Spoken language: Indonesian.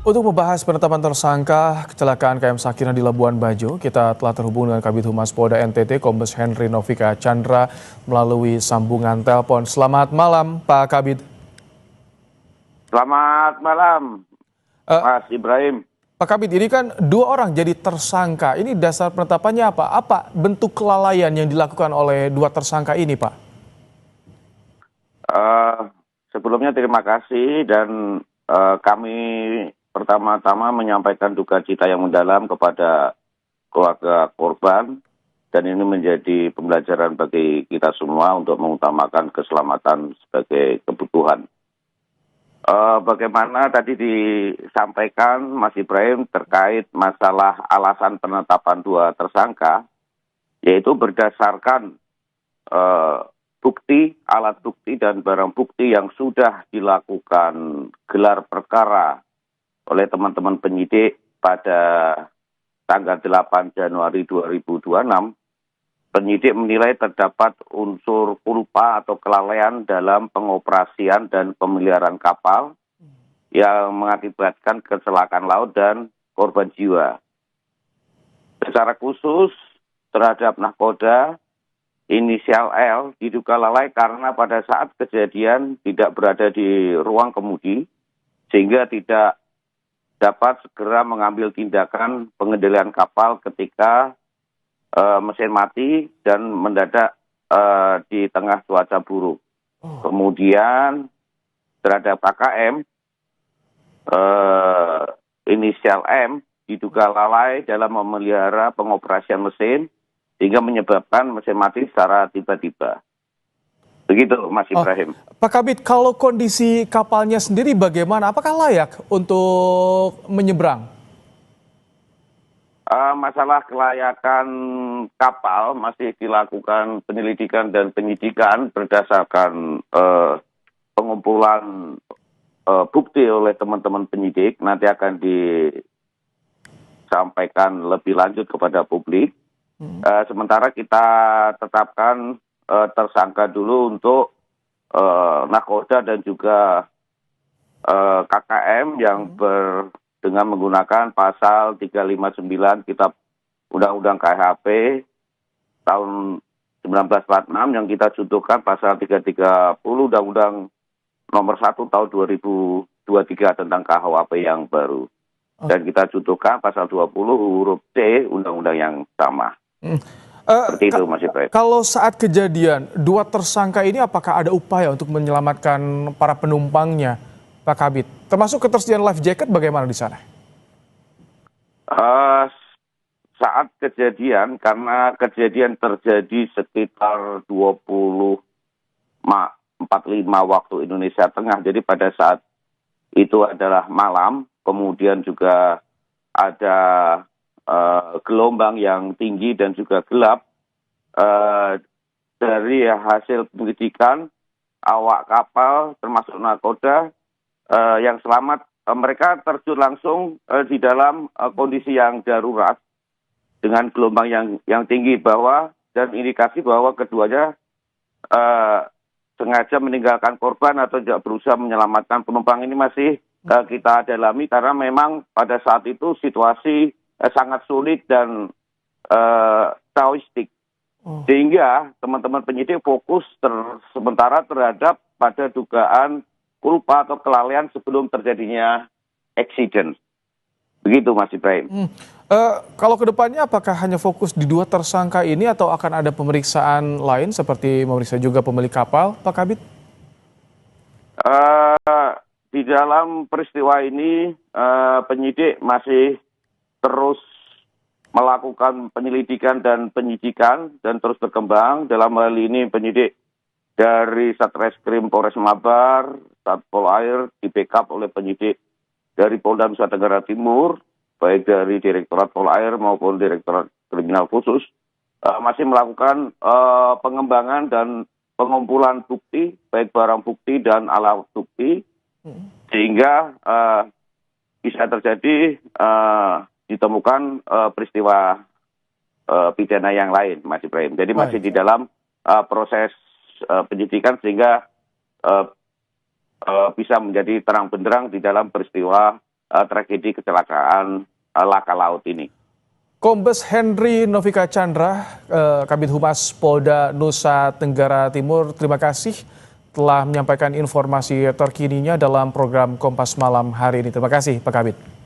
Untuk membahas penetapan tersangka kecelakaan KM Sakina di Labuan Bajo, kita telah terhubung dengan Kabid Humas Polda NTT, Kombes Henry Novika Chandra melalui sambungan telepon. Selamat malam, Pak Kabid. Selamat malam, Eh, Mas Ibrahim. Pak Kabid, ini kan dua orang jadi tersangka. Ini dasar penetapannya apa? Apa bentuk kelalaian yang dilakukan oleh dua tersangka ini, Pak? Eh, Sebelumnya terima kasih dan kami pertama-tama menyampaikan duka cita yang mendalam kepada keluarga korban dan ini menjadi pembelajaran bagi kita semua untuk mengutamakan keselamatan sebagai kebutuhan. Bagaimana tadi disampaikan Mas Ibrahim terkait masalah alasan penetapan dua tersangka, yaitu berdasarkan bukti, alat bukti dan barang bukti yang sudah dilakukan gelar perkara oleh teman-teman penyidik pada tanggal 8 Januari 2026, penyidik menilai terdapat unsur culpa atau kelalaian dalam pengoperasian dan pemeliharaan kapal yang mengakibatkan kecelakaan laut dan korban jiwa. Secara khusus terhadap nahkoda inisial L diduga lalai karena pada saat kejadian tidak berada di ruang kemudi sehingga tidak dapat segera mengambil tindakan pengendalian kapal ketika mesin mati dan mendadak di tengah cuaca buruk. Kemudian terhadap KKM inisial M diduga lalai dalam memelihara pengoperasian mesin sehingga menyebabkan mesin mati secara tiba-tiba. Begitu Mas Ibrahim. Pak Kabid, kalau kondisi kapalnya sendiri bagaimana? Apakah layak untuk menyeberang? Masalah kelayakan kapal masih dilakukan penyelidikan dan penyidikan berdasarkan pengumpulan bukti oleh teman-teman penyidik. Nanti akan disampaikan lebih lanjut kepada publik. Sementara kita tetapkan tersangka dulu untuk nahkoda dan juga KKM yang dengan menggunakan pasal 359 Kitab Undang-Undang KHP tahun 1946 yang kita contohkan pasal 330 Undang-Undang nomor 1 tahun 2023 tentang KUHP yang baru. Dan kita contohkan pasal 20 huruf C Undang-Undang yang sama. Seperti itu Mas Ibrahim. Kalau saat kejadian, dua tersangka ini apakah ada upaya untuk menyelamatkan para penumpangnya, Pak Kabid? Termasuk ketersediaan life jacket bagaimana di sana? Saat kejadian, karena kejadian terjadi sekitar 20:45 waktu Indonesia Tengah, jadi pada saat itu adalah malam, kemudian juga ada gelombang yang tinggi dan juga gelap. Dari hasil penyelidikan awak kapal termasuk nahkoda yang selamat, mereka terjun langsung di dalam kondisi yang darurat dengan gelombang yang tinggi bawah dan indikasi bahwa keduanya sengaja meninggalkan korban atau tidak berusaha menyelamatkan penumpang. Ini masih kita dalami karena memang pada saat itu situasi sangat sulit dan kaotik. Sehingga teman-teman penyidik fokus sementara terhadap pada dugaan culpa atau kelalaian sebelum terjadinya accident. Begitu Mas Ibrahim. Kalau kedepannya apakah hanya fokus di dua tersangka ini atau akan ada pemeriksaan lain seperti memeriksa juga pemilik kapal, Pak Kabid? Di dalam peristiwa ini penyidik masih terus melakukan penyelidikan dan penyidikan dan terus berkembang. Dalam hal ini penyidik dari Satreskrim Polres Mabar, Satpol Air di backup oleh penyidik dari Polda Nusa Tenggara Timur, baik dari Direktorat Pol Air maupun Direktorat Kriminal Khusus, masih melakukan pengembangan dan pengumpulan bukti, baik barang bukti dan alat bukti, sehingga bisa terjadi ditemukan peristiwa pidana yang lain, Mas Ibrahim. Jadi masih di dalam proses penyidikan sehingga bisa menjadi terang benderang di dalam peristiwa tragedi kecelakaan laka laut ini. Kombes Henry Novika Chandra, Kabid Humas Polda Nusa Tenggara Timur, terima kasih telah menyampaikan informasi terkininya dalam program Kompas Malam hari ini. Terima kasih Pak Kabid.